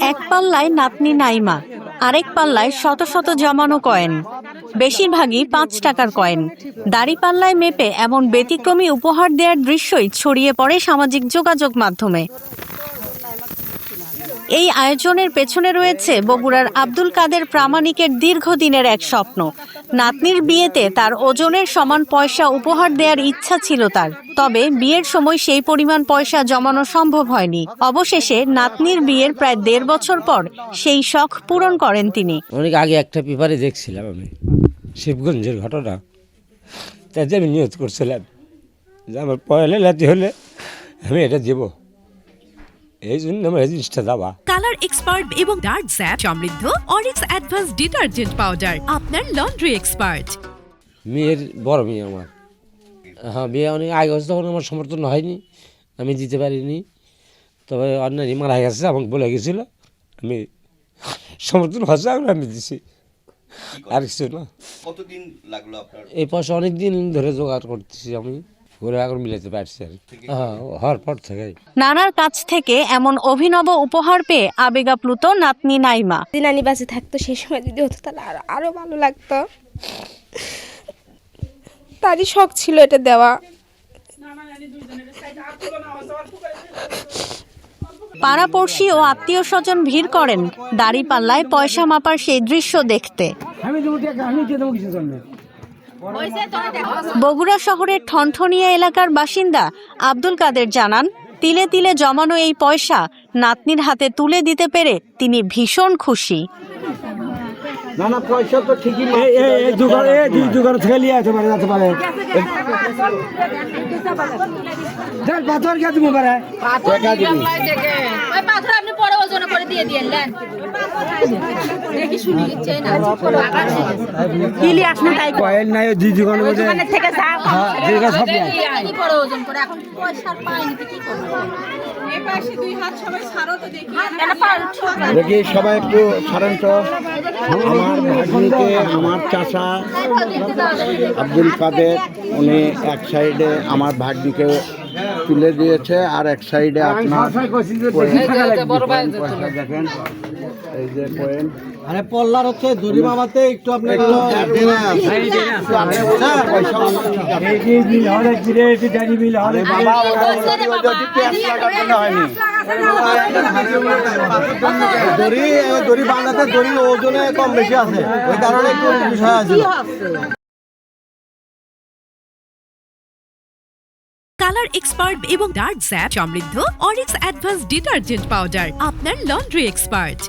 এক পাল্লায় নাতনি নাইমা, আরেক পাল্লায় শত শত জমানো কয়েন, বেশিরভাগই 5 টাকার কয়েন। দাড়িপাল্লায় মেপে এমন ব্যতিক্রমী উপহার দেওয়ার দৃশ্যই ছড়িয়ে পড়ে সামাজিক যোগাযোগ মাধ্যমে। এই আয়োজনের পেছনে রয়েছে বগুড়ার আব্দুল কাদের প্রামাণিকের দীর্ঘদিনের এক স্বপ্ন। নাতনির বিয়েতে তার ওজনের সমান পয়সা উপহার দেওয়ার ইচ্ছা ছিল তার, তবে বিয়ের সময় সেই পরিমাণ পয়সা জমানো সম্ভব হয়নি। অবশেষে নাতনির বিয়ের প্রায় 1.5 বছর পর সেই শখ পূরণ করেন তিনি। অনেক আগে একটা পেপারে দেখছিলাম আমি শিবগঞ্জের ঘটনা, তাতে আমি নিয়ত করছিলাম যে আমার পয়লা লাতি হলে আমি এটা দেবো, এই জন্য আমার এই জিনিসটা দেওয়া। কালার এক্সপার্ট এবং ডার্ক স্যাপ সমৃদ্ধ অরিক্স অ্যাডভান্স ডিটারজেন্ট পাউডার, আপনার লন্ড্রি এক্সপার্ট। মেয়ের বড় মেয়ে আমার, হ্যাঁ বিয়ে অনেক আগে হচ্ছে, তখন আমার সমর্থন হয়নি, আমি দিতে পারিনি। তবে অন্যান্য মারা গেছে, আমাকে বলে গেছিলো, আমি সমর্থন হচ্ছে আমি দিছি, আর কিছু না। কতদিন লাগলো আপনার এই পয়সা অনেক দিন ধরে জোগাড় করতেছি আমি, ঘুরে এখন মিলাতে পারছি আর হওয়ার পর থেকে। নানার কাছ থেকে এমন অভিনব উপহার পেয়ে আবেগাপ্লুত নাতনি নাইমা। নানি বাসে থাকতো সেই সময় যদি হতো তাহলে আরো ভালো লাগতো। তারই শখ ছিল এটা দেওয়া। পাড়াপড়শি ও আত্মীয় স্বজন ভিড় করেন দাড়িপাল্লায় পয়সা মাপার সেই দৃশ্য দেখতে। বগুড়া শহরের ঠনঠনিয়া এলাকার বাসিন্দা আব্দুল কাদের জানান, তিলে তিলে জমানো এই পয়সা নাতনির হাতে তুলে দিতে পেরে তিনি ভীষণ খুশি। না না পয়সা তো ঠিকই জোগাড় থেকে নিয়ে আসতে পারে, যেতে পারে। পাথর কে দিব পারে, পাথর আপনি পরে ওজন করে দিয়ে দিলেন। দেখি শুনি দিচ্ছে না কিলি আসলে তাই কয়েন নাই দুই দোকানের মধ্যে থেকে যাও, হ্যাঁ যেটা সব নাই এই পরে ওজন করে এখন পয়সা পাইনি কি করব। এই পাশে দুই হাত সবাই ছাড়ো তো দেখি দেখি সবাই একটু ছাড়েন তো। আমার ভাগ্নিকে আমার চাচা আব্দুল কাদের উনি এক সাইডে আমার ভাগ্নিকে তুলে দিয়েছে, আর এক সাইডে আপনার দেখেন এই যে কয়েন। আরে পল্লার হচ্ছে দড়ি মামাতে একটু আপনি দড়ি বাঁধাতে দড়ির ওজনে কম বেশি আছে, ওই কারণে একটু বিষয় আছে। কালার এক্সপার্ট এবং ডার্ক স্যাপ সমৃদ্ধ অরিক্স অ্যাডভান্স ডিটারজেন্ট পাউডার, আপনার লন্ড্রি এক্সপার্ট।